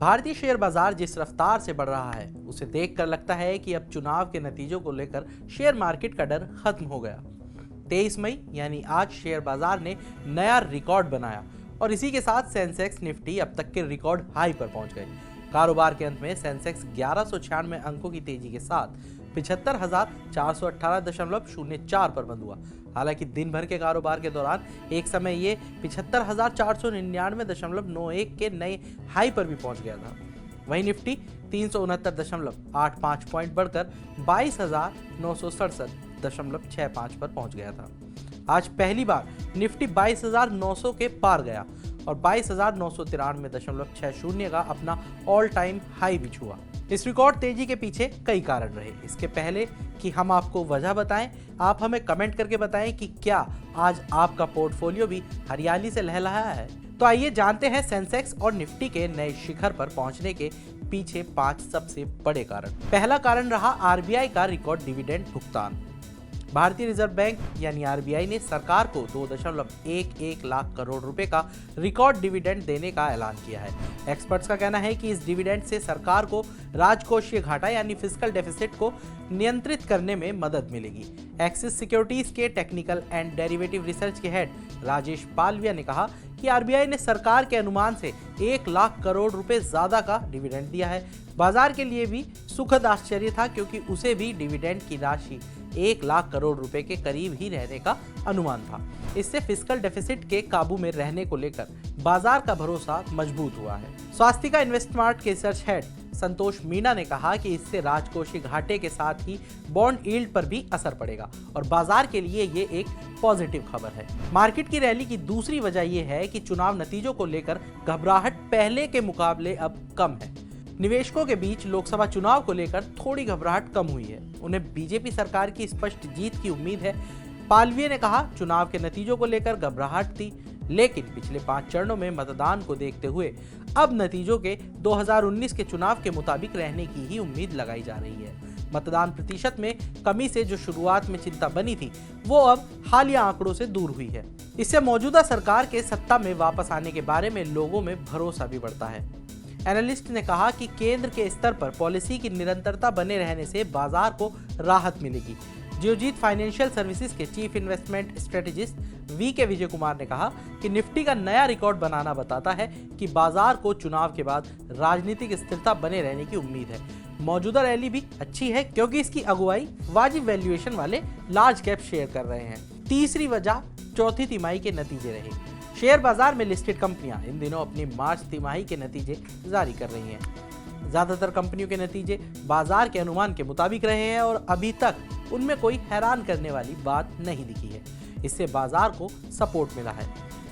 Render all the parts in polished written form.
भारतीय शेयर बाजार जिस रफ्तार से बढ़ रहा है उसे देखकर लगता है कि अब चुनाव के नतीजों को लेकर शेयर मार्केट का डर खत्म हो गया। 23 मई यानी आज शेयर बाजार ने नया रिकॉर्ड बनाया और इसी के साथ सेंसेक्स निफ्टी अब तक के रिकॉर्ड हाई पर पहुंच गए। कारोबार के अंत में सेंसेक्स 1196 अंकों की तेजी के साथ 75,418.04 पर बंद हुआ। हालांकि दिन भर के कारोबार के दौरान एक समय ये 75,499.91 के नए हाई पर भी पहुंच गया था। वहीं निफ्टी 369.85 पॉइंट बढ़कर 22,967.65 पर पहुंच गया था। आज पहली बार निफ्टी 22,900 के पार गया और 22,993.60 का अपना ऑल टाइम हाई भी छुआ। इस रिकॉर्ड तेजी के पीछे कई कारण रहे। इसके पहले कि हम आपको वजह बताएं, आप हमें कमेंट करके बताएं कि क्या आज आपका पोर्टफोलियो भी हरियाली से लहलहाया है। तो आइए जानते हैं सेंसेक्स और निफ्टी के नए शिखर पर पहुंचने के पीछे 5 सबसे बड़े कारण। पहला कारण रहा आरबीआई का रिकॉर्ड डिविडेंड भुगतान। भारतीय रिजर्व बैंक यानी आरबीआई ने सरकार को 2.11 लाख करोड़ रुपए का रिकॉर्ड डिविडेंड देने का ऐलान किया है। एक्सपर्ट्स का कहना है कि इस डिविडेंड से सरकार को राजकोषीय घाटा यानी फिस्कल डेफिसिट को नियंत्रित करने में मदद मिलेगी। एक्सिस सिक्योरिटीज के टेक्निकल एंड डेरिवेटिव रिसर्च के हेड राजेश पालविया ने कहा कि आरबीआई ने सरकार के अनुमान से 1 लाख करोड़ रुपए ज्यादा का डिविडेंड दिया है। बाजार के लिए भी सुखद आश्चर्य था क्योंकि उसे भी डिविडेंड की राशि 1 लाख करोड़ रुपए के करीब ही रहने का अनुमान था। इससे फिस्कल डेफिसिट के काबू में रहने को लेकर बाजार का भरोसा मजबूत हुआ है। स्वास्थ्य का इन्वेस्टमार्ट के रिसर्च हेड संतोष मीणा ने कहा कि इससे राजकोषीय घाटे के साथ ही बॉन्ड यील्ड पर भी असर पड़ेगा और बाजार के लिए ये एक पॉजिटिव खबर है। मार्केट की रैली की दूसरी वजह यह है कि चुनाव नतीजों को लेकर घबराहट पहले के मुकाबले अब कम है। निवेशकों के बीच लोकसभा चुनाव को लेकर थोड़ी घबराहट कम हुई है। उन्हें बीजेपी सरकार की स्पष्ट जीत की उम्मीद है। पालविया ने कहा, चुनाव के नतीजों को लेकर घबराहट थी, लेकिन पिछले 5 चरणों में मतदान को देखते हुए अब नतीजों के 2019 के चुनाव के मुताबिक रहने की ही उम्मीद लगाई जा रही है। मतदान प्रतिशत में कमी से जो शुरुआत में चिंता बनी थी, वो अब हालिया आंकड़ों से दूर हुई है। इससे मौजूदा सरकार के सत्ता में वापस आने के बारे में लोगों में भरोसा भी बढ़ता है। एनालिस्ट ने कहा कि केंद्र के स्तर पर पॉलिसी की निरंतरता बने रहने से बाजार को राहत मिलेगी। जियोजीत फाइनेंशियल सर्विसेज के chief investment strategist VK. Vijay Kumar ने कहा कि निफ्टी का नया रिकॉर्ड बनाना बताता है कि बाजार को चुनाव के बाद राजनीतिक स्थिरता बने रहने की उम्मीद है। मौजूदा रैली भी अच्छी है क्योंकि इसकी अगुवाई वाजिब वैल्यूएशन वाले लार्ज कैप शेयर कर रहे हैं। तीसरी वजह चौथी तिमाही के नतीजे रहे। शेयर बाजार में लिस्टेड कंपनियां इन दिनों अपनी मार्च तिमाही के नतीजे जारी कर रही हैं। ज्यादातर कंपनियों के नतीजे बाजार के अनुमान के मुताबिक रहे हैं और अभी तक उनमें कोई हैरान करने वाली बात नहीं दिखी है। इससे बाजार को सपोर्ट मिला है।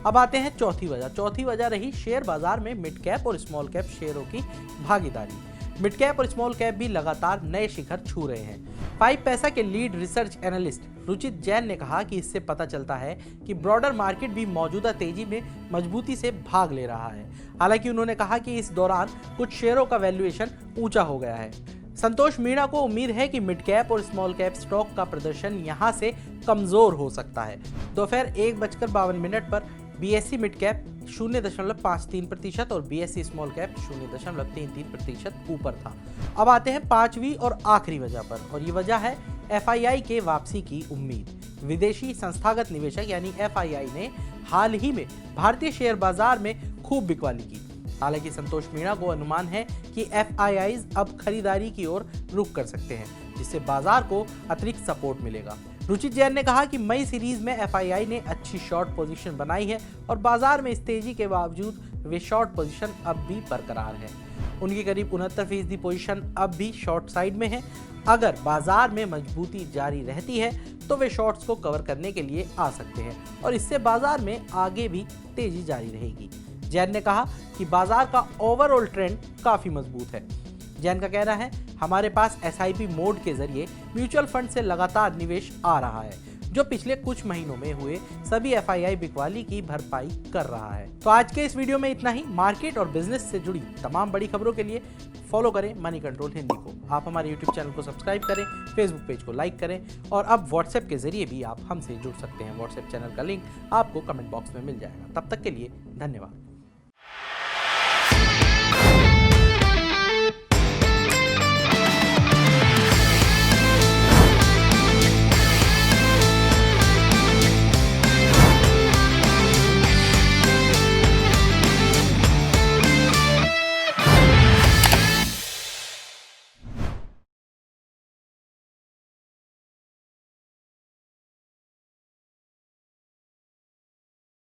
अब आते हैं चौथी वजह। चौथी वजह रही शेयर बाजार में मिड कैप और स्मॉल कैप शेयरों की भागीदारी। मिड कैप और स्मॉल कैप भी लगातार नए शिखर छू रहे हैं। 5 पैसा के lead research analyst Ruchit Jain ने कहा कि इससे पता चलता है कि ब्रॉडर मार्केट भी मौजूदा तेजी में मजबूती से भाग ले रहा है। हालांकि उन्होंने कहा कि इस दौरान कुछ शेयरों का वैल्यूएशन ऊंचा हो गया है। संतोष मीणा को उम्मीद है कि मिड कैप और स्मॉल कैप स्टॉक का प्रदर्शन यहां से कमजोर हो सकता है। दोपहर 1:52 पर बीएसई मिड कैप 0.53% और बीएसई स्मॉल कैप 0.33% ऊपर था। अब आते हैं 5वीं और आखिरी वजह पर, और ये वजह है एफआईआई के वापसी की उम्मीद। विदेशी संस्थागत निवेशक यानी एफआईआई ने हाल ही में भारतीय शेयर बाजार में खूब बिकवाली की। हालांकि संतोष मीणा को अनुमान है कि एफआईआईज अब खरीदारी की ओर रुख कर सकते हैं, जिससे बाजार को अतिरिक्त सपोर्ट मिलेगा। रुचित जैन ने कहा कि मई सीरीज में एफआईआई ने अच्छी शॉर्ट पोजीशन बनाई है और बाजार में इस तेजी के बावजूद वे शॉर्ट पोजीशन अब भी बरकरार है। उनकी करीब 69% पोजीशन अब भी शॉर्ट साइड में है। अगर बाजार में मजबूती जारी रहती है तो वे शॉर्ट्स को कवर करने के लिए आ सकते हैं और इससे बाजार में आगे भी तेजी जारी रहेगी। जैन ने कहा कि बाजार का ओवरऑल ट्रेंड काफी मजबूत है। जैन का कहना है, हमारे पास एसआईपी मोड के जरिए म्यूचुअल फंड से लगातार निवेश आ रहा है, जो पिछले कुछ महीनों में हुए सभी एफआईआई बिकवाली की भरपाई कर रहा है। तो आज के इस वीडियो में इतना ही। मार्केट और बिजनेस से जुड़ी तमाम बड़ी खबरों के लिए फॉलो करें मनी कंट्रोल हिंदी को। आप हमारे यूट्यूब चैनल को सब्सक्राइब करें, फेसबुक पेज को लाइक करें और अब व्हाट्सएप के जरिए भी आप हमसे जुड़ सकते हैं। व्हाट्सएप चैनल का लिंक आपको कमेंट बॉक्स में मिल जाएगा। तब तक के लिए धन्यवाद।